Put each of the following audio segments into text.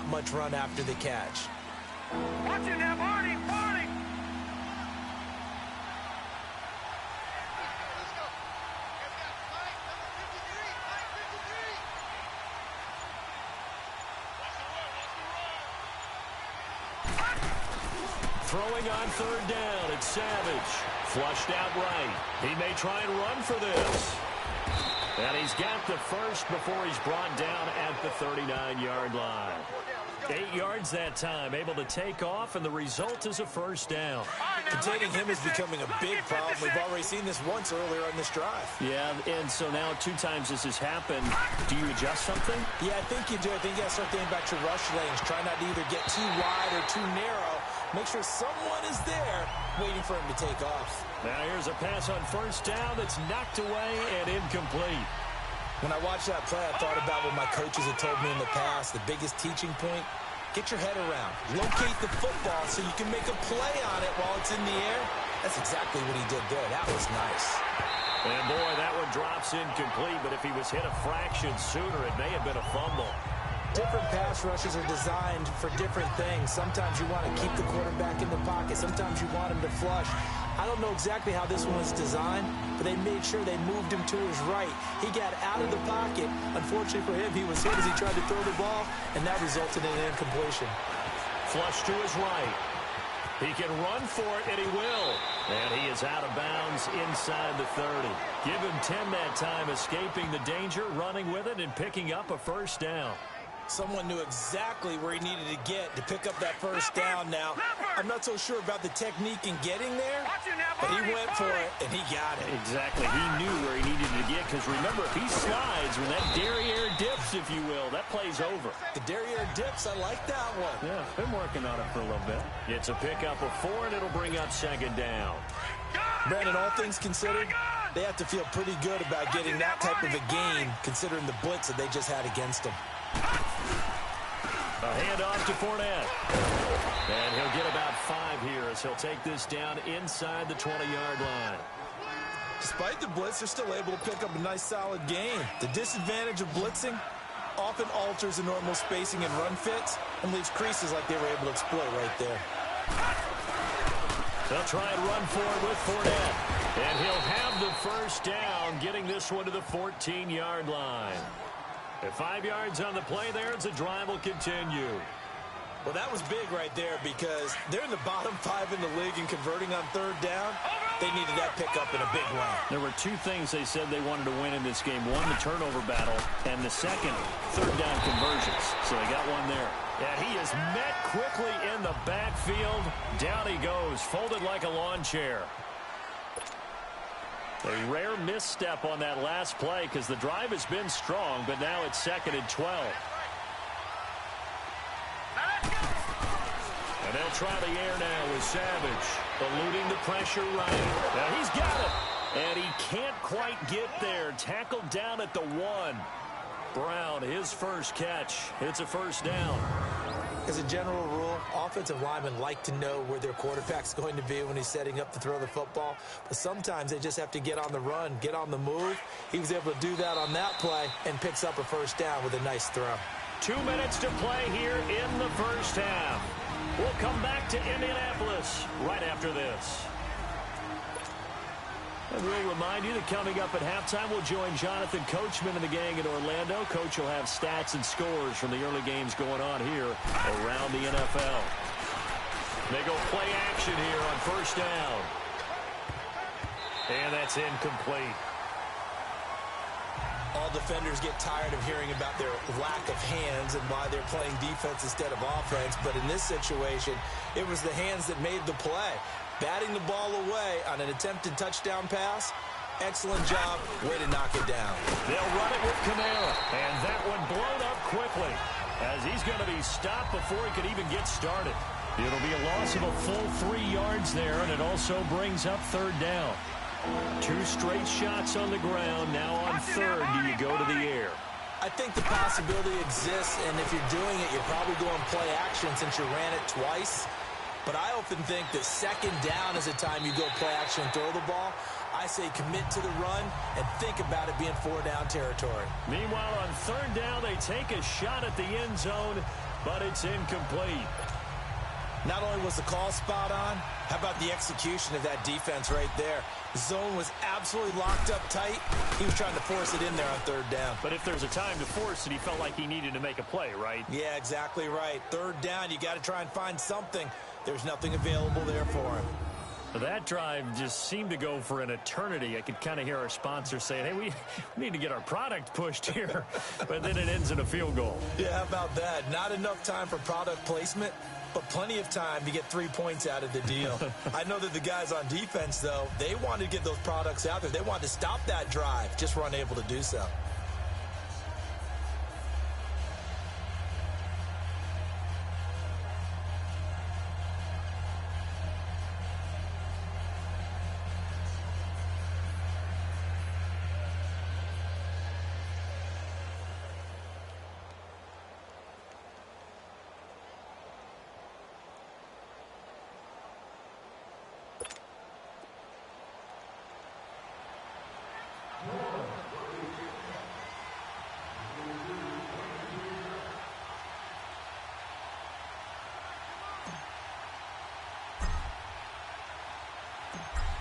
not much run after the catch. Watch it now, Barney! Throwing on third down, it's Savage. Flushed out right. He may try and run for this. And he's got the first before he's brought down at the 39-yard line. 8 yards that time, able to take off, and the result is a first down. Containing him is becoming a big problem. We've already seen this once earlier on this drive. Yeah, and so now 2 times this has happened. Do you adjust something? Yeah, I think you do. I think you got to start thinking about your rush lanes. Try not to either get too wide or too narrow. Make sure someone is there waiting for him to take off. Now here's a pass on first down that's knocked away and incomplete. When I watched that play, I thought about what my coaches had told me in the past. The biggest teaching point, get your head around. Locate the football so you can make a play on it while it's in the air. That's exactly what he did there. That was nice. And boy, that one drops incomplete, but if he was hit a fraction sooner, it may have been a fumble. Different pass rushes are designed for different things. Sometimes you want to keep the quarterback in the pocket. Sometimes you want him to flush. I don't know exactly how this one was designed, but they made sure they moved him to his right. He got out of the pocket. Unfortunately for him, he was hit as he tried to throw the ball, and that resulted in an incompletion. Flush to his right. He can run for it, and he will. And he is out of bounds inside the 30. Give him 10 that time, escaping the danger, running with it, and picking up a first down. Someone knew exactly where he needed to get to pick up that first down. Now, I'm not so sure about the technique in getting there, but he went for it, and he got it. Exactly. He knew where he needed to get, because remember, if he slides, when that derriere dips, if you will, that play's over. The derriere dips, I like that one. Yeah, been working on it for a little bit. It's a pickup of 4, and it'll bring up second down. Brandon, all things considered, they have to feel pretty good about getting that type of a gain, considering the blitz that they just had against them. A handoff to Fournette. And he'll get about 5 here as he'll take this down inside the 20-yard line. Despite the blitz, they're still able to pick up a nice, solid gain. The disadvantage of blitzing often alters the normal spacing and run fits and leaves creases like they were able to exploit right there. They'll try and run forward with Fournette. And he'll have the first down, getting this one to the 14-yard line. At 5 yards on the play there, as the drive will continue. Well, that was big right there because they're in the bottom 5 in the league and converting on third down. They needed that pickup in a big way. There were 2 things they said they wanted to win in this game. One, the turnover battle, and the second, third down conversions. So they got one there. And he is met quickly in the backfield. Down he goes, folded like a lawn chair. A rare misstep on that last play because the drive has been strong, but now it's 2nd and 12. And they'll try the air now with Savage, eluding the pressure right. Now he's got it, and he can't quite get there. Tackled down at the 1. Brown, his first catch. It's a first down. As a general rule, offensive linemen like to know where their quarterback's going to be when he's setting up to throw the football. But sometimes they just have to get on the run, get on the move. He was able to do that on that play and picks up a first down with a nice throw. 2 minutes to play here in the first half. We'll come back to Indianapolis right after this. And we'll remind you that coming up at halftime, we'll join Jonathan Coachman and the gang in Orlando. Coach will have stats and scores from the early games going on here around the NFL. They go play action here on first down. And that's incomplete. All defenders get tired of hearing about their lack of hands and why they're playing defense instead of offense. But in this situation, it was the hands that made the play. Batting the ball away on an attempted touchdown pass. Excellent job. Way to knock it down. They'll run it with Kamara. And that one blown up quickly as he's going to be stopped before he could even get started. It'll be a loss of a full 3 yards there, and it also brings up third down. 2 straight shots on the ground. Now on third, do you go to the air? I think the possibility exists, and if you're doing it, you're probably going play action since you ran it twice. But I often think that second down is the time you go play action and throw the ball. I say commit to the run and think about it being 4-down territory. Meanwhile, on third down, they take a shot at the end zone. but it's incomplete. Not only was the call spot on, how about the execution of that defense right there? The zone was absolutely locked up tight. He was trying to force it in there on third down. But if there's a time to force it, he felt like he needed to make a play, right? Yeah, exactly right. Third down, you got to try and find something. There's nothing available there for him. That drive just seemed to go for an eternity. I could kind of hear our sponsor saying, hey, we need to get our product pushed here. But then it ends in a field goal. Yeah, how about that? Not enough time for product placement, but plenty of time to get 3 points out of the deal. I know that the guys on defense, though, they wanted to get those products out there. They wanted to stop that drive, just were unable to do so.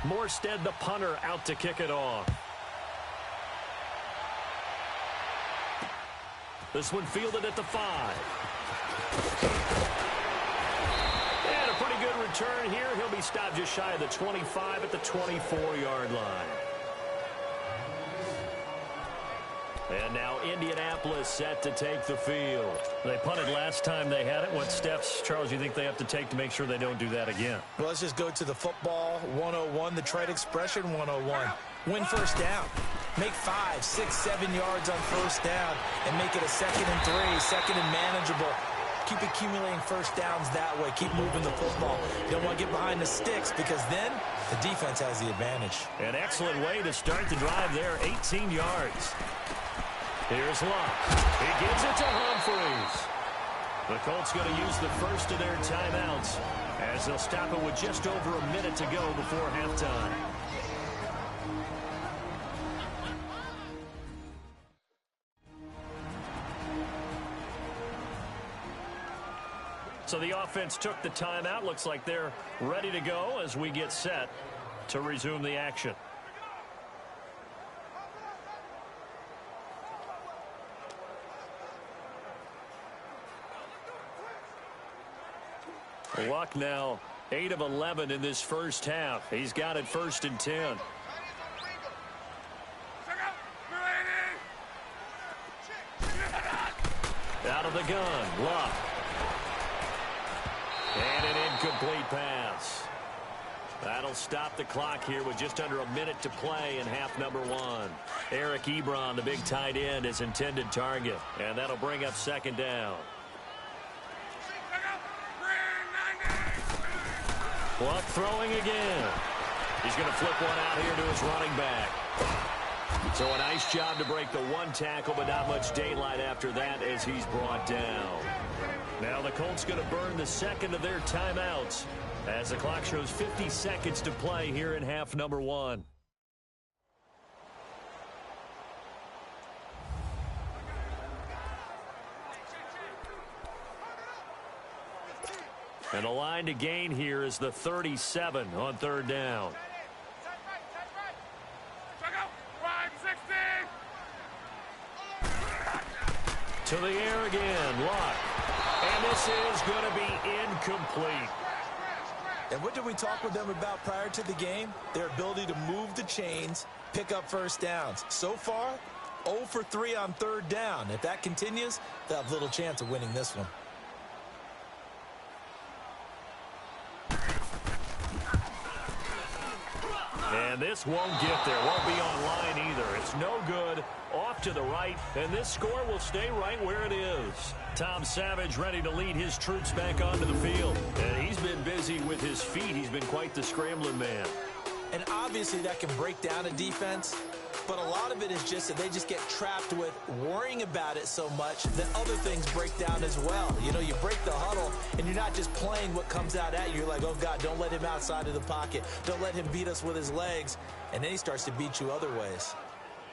Morstead, the punter, out to kick it off. This one fielded at the 5. And a pretty good return here. He'll be stopped just shy of the 25 at the 24-yard line. And now Indianapolis set to take the field. They punted last time they had it. What steps, Charles, you think they have to take to make sure they don't do that again? Well, let's just go to the football 101, the trade expression 101. Win first down. Make 5, 6, 7 yards on first down and make it a 2nd and 3, second and manageable. Keep accumulating first downs that way. Keep moving the football. You don't want to get behind the sticks because then the defense has the advantage. An excellent way to start the drive there, 18 yards. Here's Luck. He gives it to Humphries. The Colts going to use the first of their timeouts as they'll stop it with just over a minute to go before halftime. So the offense took the timeout. Looks like they're ready to go as we get set to resume the action. Luck now 8 of 11 in this first half. He's got it 1st and 10. Out of the gun, Luck. And an incomplete pass. That'll stop the clock here with just under a minute to play in half number 1. Eric Ebron, the big tight end, is intended target. And that'll bring up 2nd down. Luck throwing again. He's going to flip one out here to his running back. So a nice job to break the 1 tackle, but not much daylight after that as he's brought down. Now the Colts going to burn the 2nd of their timeouts as the clock shows 50 seconds to play here in half number 1. And the line to gain here is the 37 on 3rd down. To the air again, Luck. And this is going to be incomplete. And what did we talk with them about prior to the game? Their ability to move the chains, pick up first downs. So far, 0 for 3 on 3rd down. If that continues, they'll have little chance of winning this one. And this won't get there. Won't be online either. It's no good. Off to the right. And this score will stay right where it is. Tom Savage ready to lead his troops back onto the field. And he's been busy with his feet. He's been quite the scrambling man. And obviously that can break down a defense. But a lot of it is just that they just get trapped with worrying about it so much that other things break down as well. You know, you break the huddle, and you're not just playing what comes out at you. You're like, oh, God, don't let him outside of the pocket. Don't let him beat us with his legs. And then he starts to beat you other ways.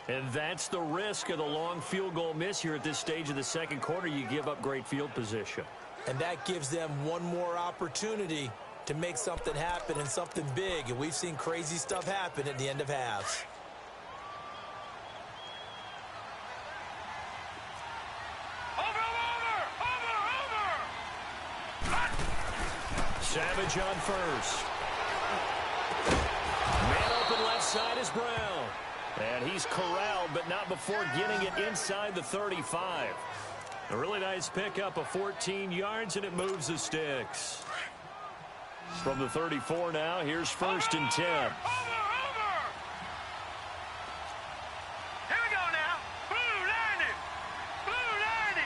And that's the risk of the long field goal miss here at this stage of the 2nd quarter. You give up great field position. And that gives them one more opportunity to make something happen and something big. And we've seen crazy stuff happen at the end of halves. Savage on first. Man open left side is Brown. And he's corralled, but not before getting it inside the 35. A really nice pickup of 14 yards, and it moves the sticks. From the 34 now, here's 1st and 10. Here we go now. Blue 90. Blue 90.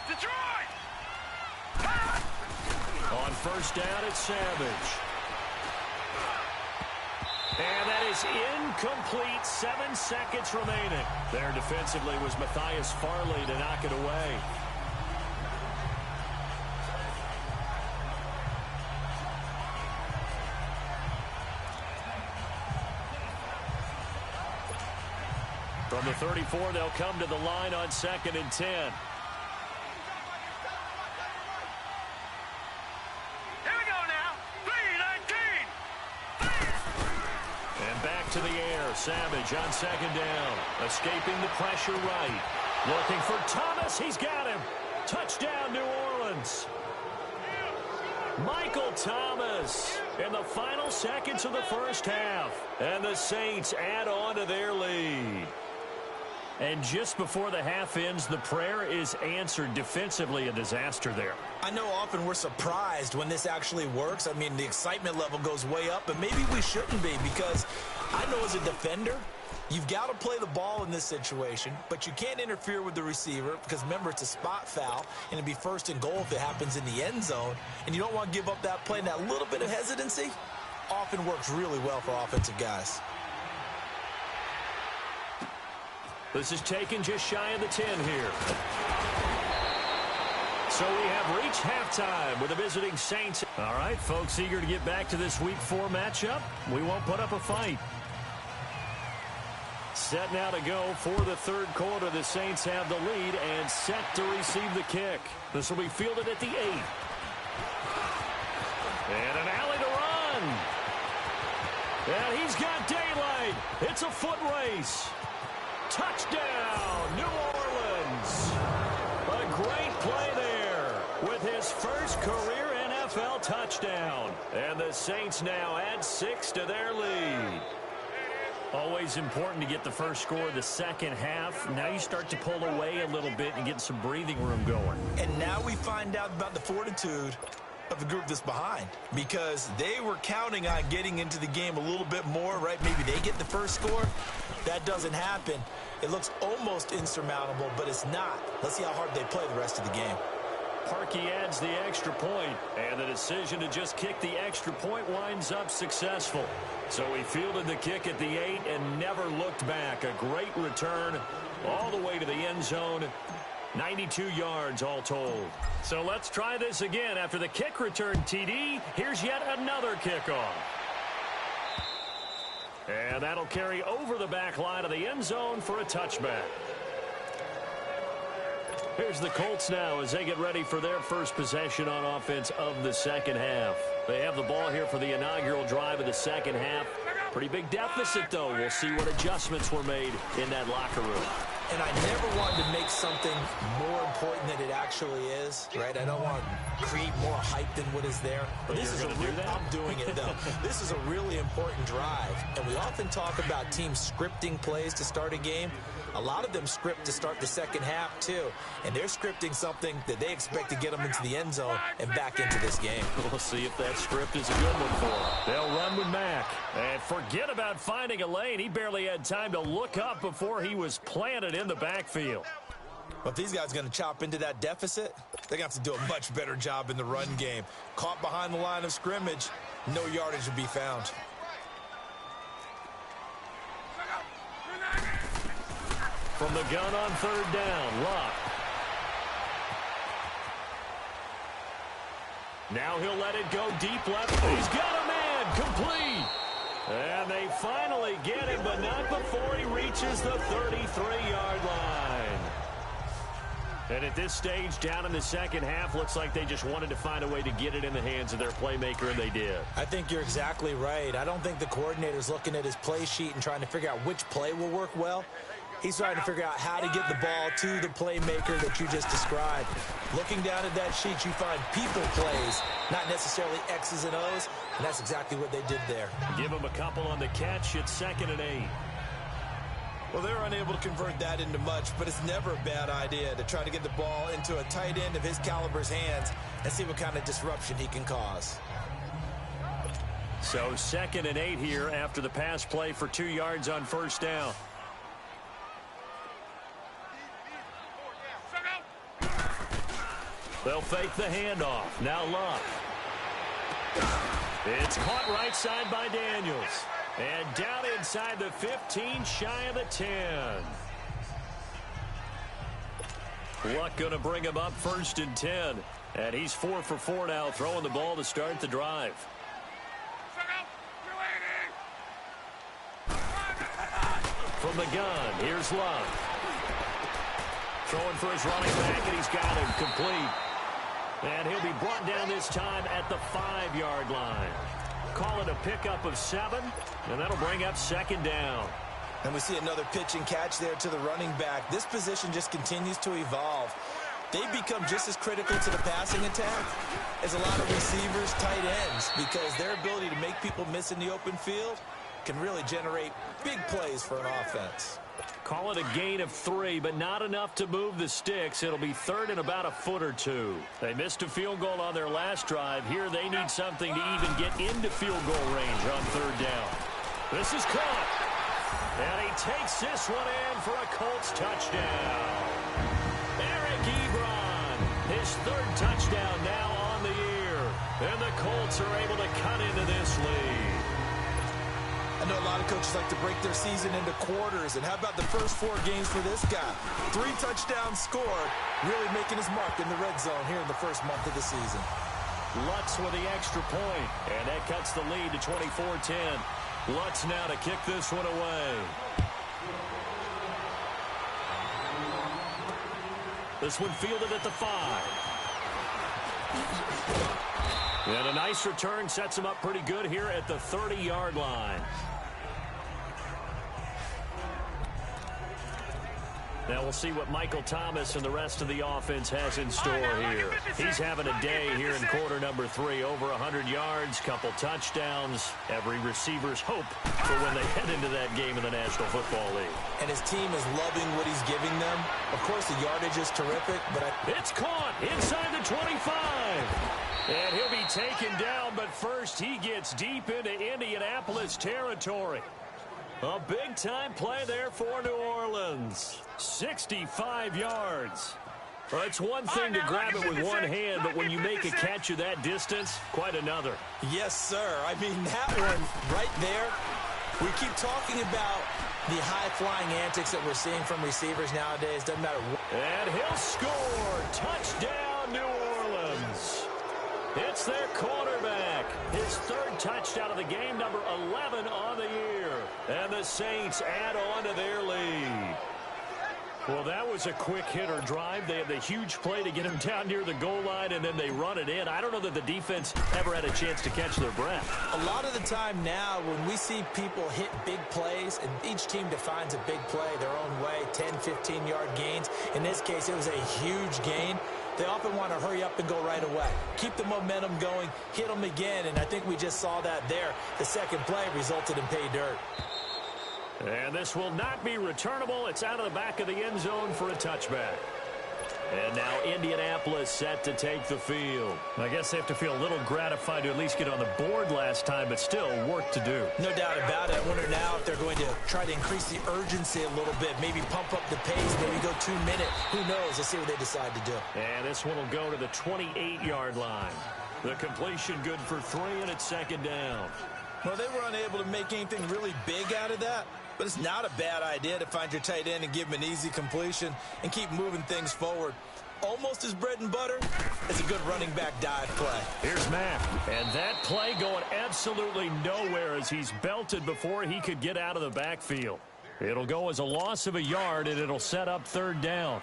Detroit. On 1st down, it's Savage. And that is incomplete. 7 seconds remaining. There defensively was Matthias Farley to knock it away. From the 34, they'll come to the line on 2nd and 10. To the air, Savage on 2nd down, escaping the pressure right, looking for Thomas, he's got him, touchdown New Orleans. Michael Thomas in the final seconds of the 1st half, and the Saints add on to their lead. And just before the half ends, the prayer is answered. Defensively, a disaster there. I know often we're surprised when this actually works. I mean, the excitement level goes way up, but maybe we shouldn't be, because I know as a defender, you've got to play the ball in this situation, but you can't interfere with the receiver because, remember, it's a spot foul, and it'd be 1st and goal if it happens in the end zone, and you don't want to give up that play. And that little bit of hesitancy often works really well for offensive guys. This is taken just shy of the 10 here. So we have reached halftime with the visiting Saints. All right, folks, eager to get back to this Week 4 matchup. We won't put up a fight. Set now to go for the 3rd quarter. The Saints have the lead and set to receive the kick. This will be fielded at the 8. And an alley to run. And he's got daylight. It's a foot race. Touchdown, New Orleans. A great play there with his first career NFL touchdown. And the Saints now add 6 to their lead. Always important to get the first score of the 2nd half. Now you start to pull away a little bit and get some breathing room going. And now we find out about the fortitude of the group that's behind, because they were counting on getting into the game a little bit more, right? Maybe they get the first score. That doesn't happen. It looks almost insurmountable, but it's not. Let's see how hard they play the rest of the game. Parkey adds the extra point, and the decision to just kick the extra point winds up successful. So he fielded the kick at the 8 and never looked back. A great return all the way to the end zone. 92 yards all told. So let's try this again. After the kick return TD, here's yet another kickoff. And that'll carry over the back line of the end zone for a touchback. Here's the Colts now as they get ready for their first possession on offense of the 2nd half. They have the ball here for the inaugural drive of the 2nd half. Pretty big deficit, though. We'll see what adjustments were made in that locker room. And I never wanted to make something more important than it actually is, right? I don't want to create more hype than what is there. But this is I'm doing it, though. This is a really important drive. And we often talk about teams scripting plays to start a game. A lot of them script to start the 2nd half, too. And they're scripting something that they expect to get them into the end zone and back into this game. We'll see if that script is a good one for them. They'll run with Mack. And forget about finding a lane. He barely had time to look up before he was planted in the backfield. But if these guys are going to chop into that deficit, they're going to have to do a much better job in the run game. Caught behind the line of scrimmage, no yardage to be found. From the gun on 3rd down, Luck. Now he'll let it go deep left. He's got a man, complete. And they finally get him, but not before he reaches the 33-yard line. And at this stage, down in the second half, looks like they just wanted to find a way to get it in the hands of their playmaker, and they did. I think you're exactly right. I don't think the coordinator's looking at his play sheet and trying to figure out which play will work well. He's trying to figure out how to get the ball to the playmaker that you just described. Looking down at that sheet, you find people plays, not necessarily X's and O's, and that's exactly what they did there. Give him a couple on the catch. It's 2nd and 8. Well, they're unable to convert that into much, but it's never a bad idea to try to get the ball into a tight end of his caliber's hands and see what kind of disruption he can cause. So 2nd and 8 here after the pass play for 2 yards on first down. They'll fake the handoff. Now Love. It's caught right side by Daniels. And down inside the 15, shy of the 10. Luck going to bring him up 1st and 10. And he's 4 for 4 now, throwing the ball to start the drive. From the gun, here's Love. Throwing for his running back, and he's got him complete. And he'll be brought down this time at the 5-yard line. Call it a pickup of 7, and that'll bring up 2nd down. And we see another pitch and catch there to the running back. This position just continues to evolve. They become just as critical to the passing attack as a lot of receivers, tight ends, because their ability to make people miss in the open field can really generate big plays for an offense. Call it a gain of 3, but not enough to move the sticks. It'll be 3rd and about a foot or 2. They missed a field goal on their last drive. Here they need something to even get into field goal range on 3rd down. This is caught. And he takes this one in for a Colts touchdown. Eric Ebron, his 3rd touchdown now on the year. And the Colts are able to cut into this lead. I know a lot of coaches like to break their season into quarters, and how about the first 4 games for this guy? 3 touchdowns scored, really making his mark in the red zone here in the first month of the season. Lutz with the extra point, and that cuts the lead to 24-10. Lutz now to kick this one away. This one fielded at the 5. And a nice return sets him up pretty good here at the 30-yard line. Now we'll see what Michael Thomas and the rest of the offense has in store here. He's having a day here in quarter number 3. Over 100 yards, couple touchdowns. Every receiver's hope for when they head into that game in the National Football League. And his team is loving what he's giving them. Of course, the yardage is terrific, but it's caught inside the 25. And he'll be taken down, but first he gets deep into Indianapolis territory. A big-time play there for New Orleans. 65 yards. Well, it's one thing to grab it with one hand, but when you make a catch of that distance, quite another. Yes, sir. I mean, that one right there, we keep talking about the high-flying antics that we're seeing from receivers nowadays. Doesn't matter what. And he'll score. Touchdown, New Orleans. It's their quarterback. His 3rd touchdown of the game, number 11 on the year. And the Saints add on to their lead. Well, that was a quick hitter drive. They had the huge play to get him down near the goal line, and then they run it in. I don't know that the defense ever had a chance to catch their breath. A lot of the time now, when we see people hit big plays, and each team defines a big play their own way, 10, 15-yard gains. In this case, it was a huge gain. They often want to hurry up and go right away. Keep the momentum going, hit them again, and I think we just saw that there. The second play resulted in pay dirt. And this will not be returnable. It's out of the back of the end zone for a touchback. And now Indianapolis set to take the field. I guess they have to feel a little gratified to at least get on the board last time, but still work to do. No doubt about it. I wonder now if they're going to try to increase the urgency a little bit, maybe pump up the pace, maybe go 2-minute. Who knows? Let's see what they decide to do. And this one will go to the 28-yard line. The completion good for 3, and it's 2nd down. Well, they were unable to make anything really big out of that, but it's not a bad idea to find your tight end and give him an easy completion and keep moving things forward. Almost as bread and butter as a good running back dive play. Here's Mack, and that play going absolutely nowhere as he's belted before he could get out of the backfield. It'll go as a loss of a yard, and it'll set up 3rd down.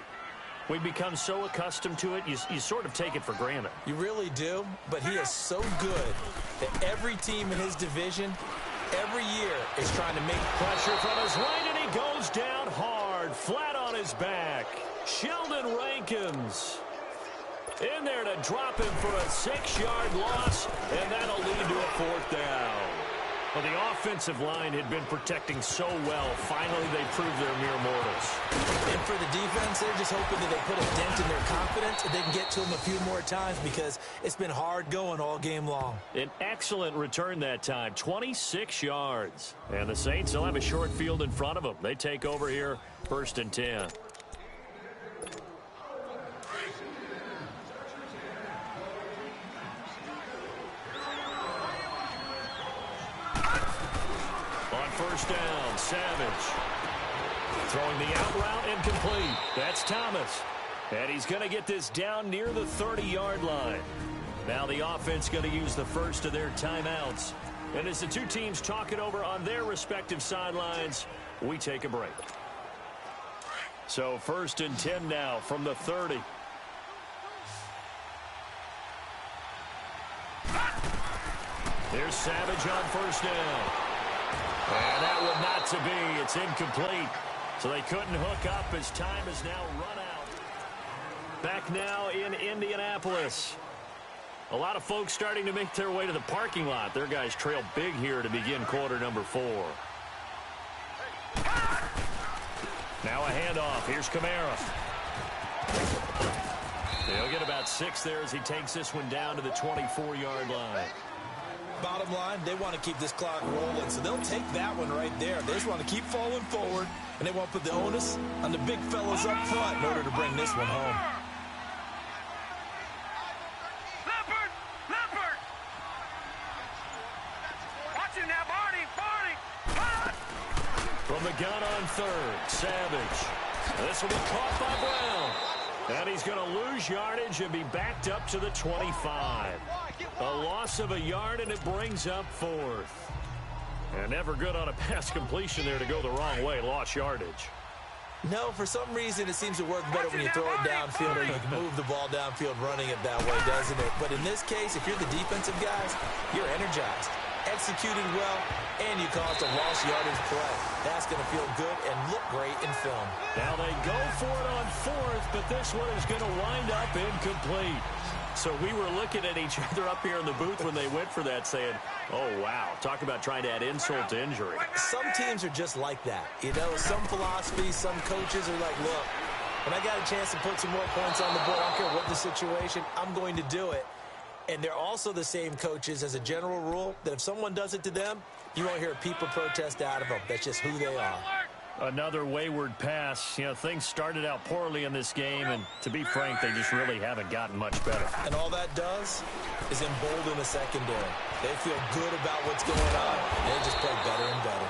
We've become so accustomed to it, you sort of take it for granted. You really do, but he is so good that every team in his division, every year, is trying to make pressure from his right, and he goes down hard, flat on his back. Sheldon Rankins in there to drop him for a 6-yard loss, and that'll lead to a 4th down. Well, the offensive line had been protecting so well. Finally, they proved they're mere mortals. And for the defense, they're just hoping that they put a dent in their confidence and they can get to him a few more times because it's been hard going all game long. An excellent return that time, 26 yards. And the Saints will have a short field in front of them. They take over here, 1st and 10. First down, Savage. Throwing the out route, incomplete. That's Thomas. And he's going to get this down near the 30-yard line. Now the offense going to use the first of their timeouts. And as the two teams talk it over on their respective sidelines, we take a break. So 1st and 10 now from the 30. There's Savage on first down. And that one not to be. It's incomplete. So they couldn't hook up as time is now run out. Back now in Indianapolis. A lot of folks starting to make their way to the parking lot. Their guys trail big here to begin quarter number 4. Now a handoff. Here's Kamara. They'll get about 6 there as he takes this one down to the 24-yard line. Bottom line, they want to keep this clock rolling, so they'll take that one right there. They just want to keep falling forward, and they want to put the onus on the big fellas up front in order to bring this one home. Leopard! Leopard! Watch him now, Barney! Barney! From the gun on 3rd, Savage. This will be caught by Brown. And he's going to lose yardage and be backed up to the 25. A loss of a yard, and it brings up 4th. And never good on a pass completion there to go the wrong way. Lost yardage. No, for some reason, it seems to work better when you throw it downfield or you can move the ball downfield running it that way, doesn't it? But in this case, if you're the defensive guys, you're energized, executed well, and you caused a lost yardage play. That's going to feel good and look great in film. Now they go for it on 4th, but this one is going to wind up incomplete. So we were looking at each other up here in the booth when they went for that saying, oh, wow, talk about trying to add insult to injury. Some teams are just like that. You know, some philosophies, some coaches are like, look, when I got a chance to put some more points on the board, I don't care what the situation, I'm going to do it. And they're also the same coaches as a general rule that if someone does it to them, you won't hear a people protest out of them. That's just who they are. Another wayward pass. You know, things started out poorly in this game, and to be frank, they just really haven't gotten much better. And all that does is embolden the secondary. They feel good about what's going on, and they just play better and better.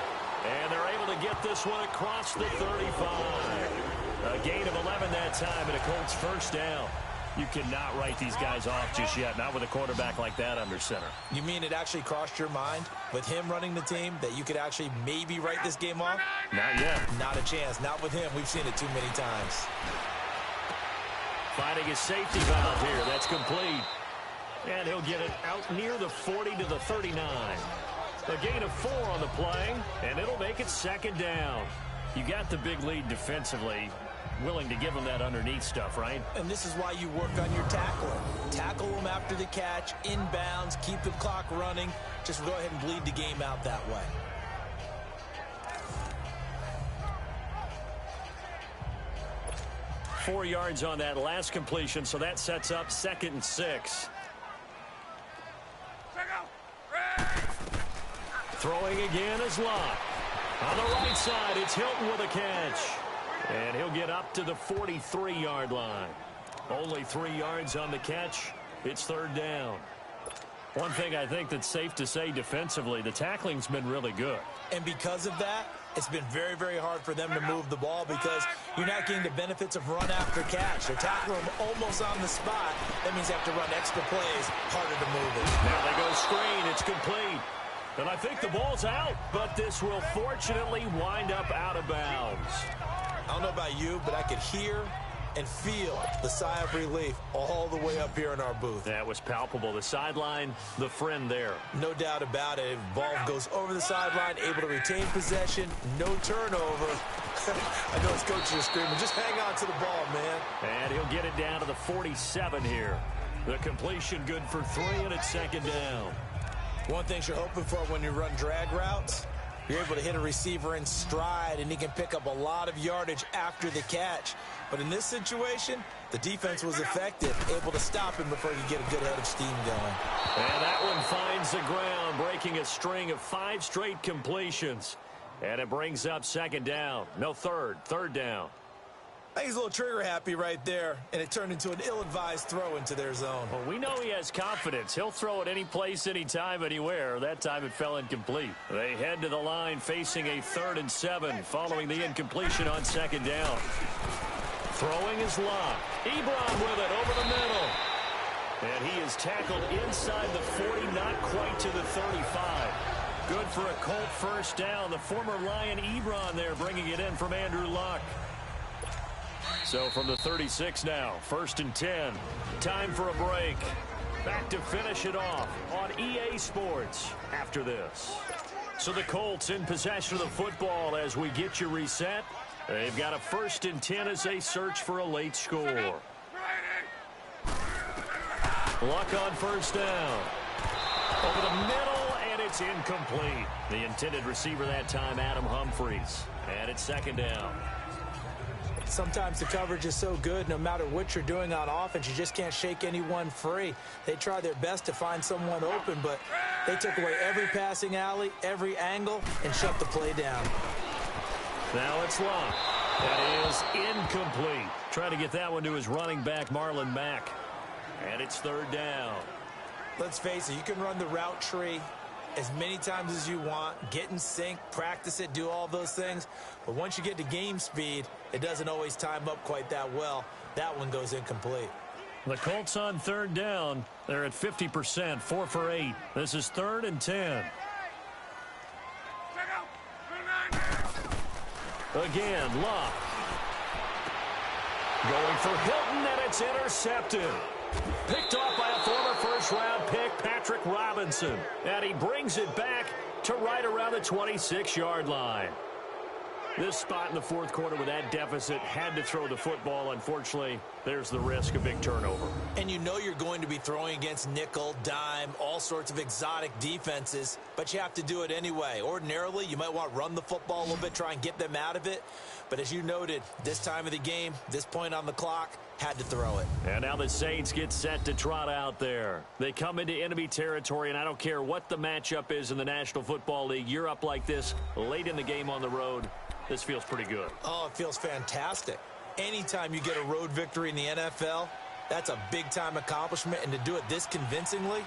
And they're able to get this one across the 35. A gain of 11 that time, and a Colts first down. You cannot write these guys off just yet, not with a quarterback like that under center. You mean it actually crossed your mind with him running the team that you could actually maybe write this game off? Not yet. Not a chance. Not with him. We've seen it too many times. Finding his safety valve here. That's complete. And he'll get it out near the 40 to the 39. A gain of 4 on the play, and it'll make it 2nd down. You got the big lead defensively. Willing to give them that underneath stuff, right? And this is why you work on your tackling. Tackle them after the catch, inbounds, keep the clock running. Just go ahead and bleed the game out that way. Four yards on that last completion, so that sets up 2nd and 6. Throwing again is Locke. On the right side, it's Hilton with a catch. And he'll get up to the 43-yard line. Only 3 yards on the catch. It's 3rd down. One thing I think that's safe to say defensively, the tackling's been really good. And because of that, it's been very, very hard for them to move the ball because you're not getting the benefits of run after catch. They're tackling them almost on the spot. That means they have to run extra plays, harder to move it. Now they go screen. It's complete. And I think the ball's out, but this will fortunately wind up out of bounds. I don't know about you, but I could hear and feel the sigh of relief all the way up here in our booth. That was palpable. The sideline, the friend there. No doubt about it. Ball goes over the sideline, able to retain possession, no turnover. I know his coaches are screaming, just hang on to the ball, man. And he'll get it down to the 47 here. The completion good for 3, and it's second down. One thing you're hoping for when you run drag routes, you're able to hit a receiver in stride, and he can pick up a lot of yardage after the catch. But in this situation, the defense was effective, able to stop him before you get a good head of steam going. And that one finds the ground, breaking a string of 5 straight completions. And it brings up second down. No, third down. I think he's a little trigger happy right there, and it turned into an ill-advised throw into their zone. Well, we know he has confidence. He'll throw it any place, anytime, anywhere. That time it fell incomplete. They head to the line facing a 3rd and 7 following the incompletion on second down. Throwing is locked. Ebron with it over the middle. And he is tackled inside the 40, not quite to the 35. Good for a Colt first down. The former Lion Ebron there bringing it in from Andrew Luck. So from the 36 now, 1st and 10. Time for a break. Back to finish it off on EA Sports after this. So the Colts in possession of the football as we get you reset. They've got a 1st and 10 as they search for a late score. Luck on first down. Over the middle, and it's incomplete. The intended receiver that time, Adam Humphries. And it's second down. Sometimes the coverage is so good, no matter what you're doing on offense, you just can't shake anyone free. They try their best to find someone open, but they took away every passing alley, every angle, and shut the play down. Now it's Luck. That is incomplete. Trying to get that one to his running back, Marlon Mack. And it's 3rd down. Let's face it, you can run the route tree as many times as you want, get in sync, practice it, do all those things. But once you get to game speed, it doesn't always time up quite that well. That one goes incomplete. The Colts on 3rd down. They're at 50%, 4 for 8. This is 3rd and 10. Again, Luck. Going for Hilton, and it's intercepted. Picked off by a former first-round pick, Patrick Robinson. And he brings it back to right around the 26-yard line. This spot in the 4th quarter with that deficit had to throw the football. Unfortunately, there's the risk of big turnover. And you know you're going to be throwing against nickel, dime, all sorts of exotic defenses, but you have to do it anyway. Ordinarily, you might want to run the football a little bit, try and get them out of it. But as you noted, this time of the game, this point on the clock, had to throw it. And now the Saints get set to trot out there. They come into enemy territory, and I don't care what the matchup is in the National Football League. You're up like this late in the game on the road. This feels pretty good. Oh, it feels fantastic. Anytime you get a road victory in the NFL, that's a big-time accomplishment. And to do it this convincingly,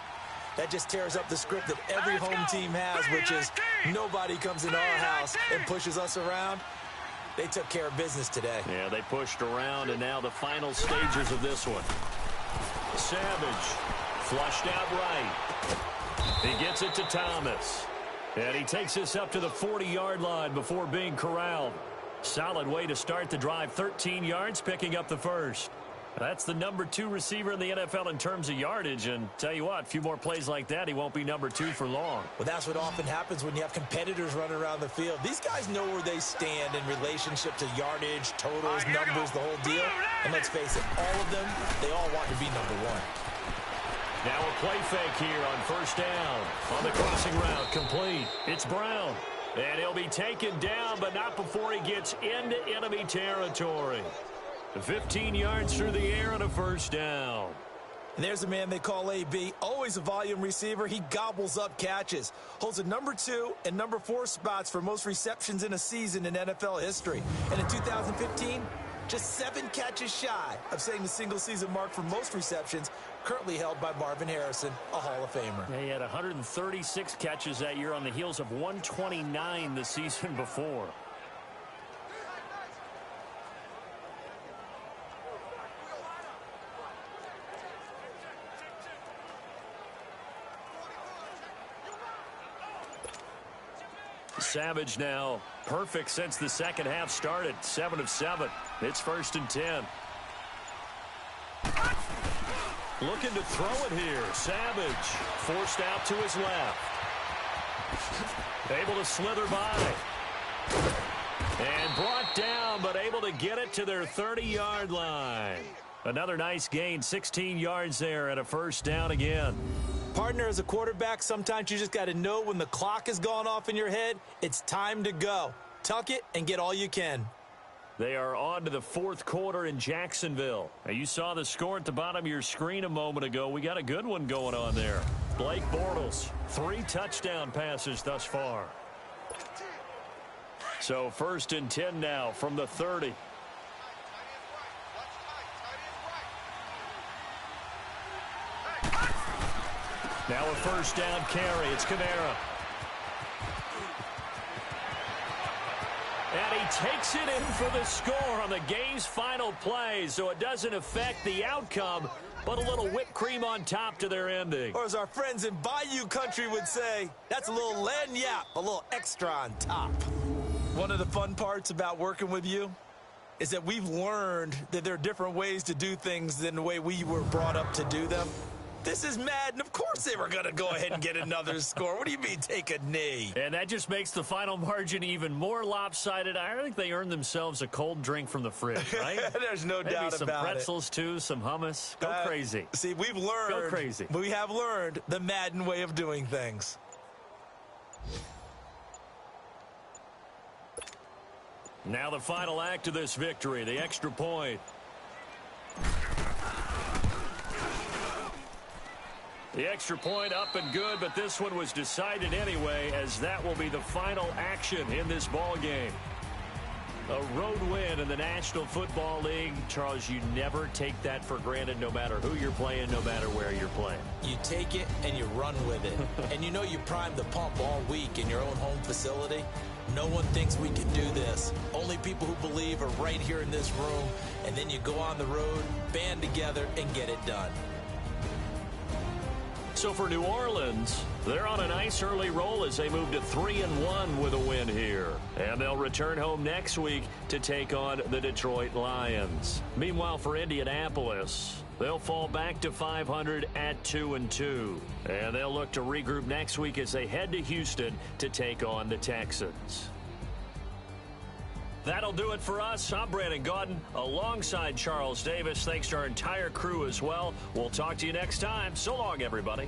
that just tears up the script that every home team has, which is nobody comes into our house and pushes us around. They took care of business today. Yeah, they pushed around, and now the final stages of this one. Savage, flushed out right. He gets it to Thomas. And he takes us up to the 40-yard line before being corralled. Solid way to start the drive. 13 yards, picking up the first. That's the number 2 receiver in the NFL in terms of yardage. And tell you what, a few more plays like that, he won't be number 2 for long. Well, that's what often happens when you have competitors running around the field. These guys know where they stand in relationship to yardage, totals, numbers, the whole deal. And let's face it, all of them, they all want to be number 1. Now a play fake here on first down. On the crossing route, complete. It's Brown. And he'll be taken down, but not before he gets into enemy territory. 15 yards through the air and a first down. And there's a man they call AB, always a volume receiver. He gobbles up catches. Holds a number 2 and number 4 spots for most receptions in a season in NFL history. And in 2015, just 7 catches shy of setting the single-season mark for most receptions, currently held by Marvin Harrison, a Hall of Famer. He had 136 catches that year on the heels of 129 the season before. Savage now perfect since the second half started. 7 of 7. It's 1st and 10. Looking to throw it here. Savage forced out to his left. Able to slither by. And brought down, but able to get it to their 30-yard line. Another nice gain, 16 yards there and a first down again. Partner, as a quarterback, sometimes you just got to know when the clock has gone off in your head, it's time to go. Tuck it and get all you can. They are on to the fourth quarter in Jacksonville. Now, you saw the score at the bottom of your screen a moment ago. We got a good one going on there. Blake Bortles, 3 touchdown passes thus far. So first and 10 now from the 30. Now a first down carry. It's Kamara. And he takes it in for the score on the game's final play, so it doesn't affect the outcome, but a little whipped cream on top to their ending. Or as our friends in Bayou Country would say, that's a little lagniappe, a little extra on top. One of the fun parts about working with you is that we've learned that there are different ways to do things than the way we were brought up to do them. This is Madden. Of course they were going to go ahead and get another score. What do you mean take a knee? And that just makes the final margin even more lopsided. I think they earned themselves a cold drink from the fridge, right? There's no Maybe doubt some about it. pretzels, too, some hummus. Go crazy. See, we've learned. Go crazy. We have learned the Madden way of doing things. Now the final act of this victory, the extra point. The extra point up and good, but this one was decided anyway, as that will be the final action in this ball game. A road win in the National Football League. Charles, you never take that for granted, no matter who you're playing, no matter where you're playing. You take it and you run with it. And you know you primed the pump all week in your own home facility. No one thinks we can do this. Only people who believe are right here in this room. And then you go on the road, band together, and get it done. So for New Orleans, they're on a nice early roll as they move to 3-1 with a win here. And they'll return home next week to take on the Detroit Lions. Meanwhile, for Indianapolis, they'll fall back to 500 at 2-2. And they'll look to regroup next week as they head to Houston to take on the Texans. That'll do it for us. I'm Brandon Gaudin alongside Charles Davis. Thanks to our entire crew as well. We'll talk to you next time. So long, everybody.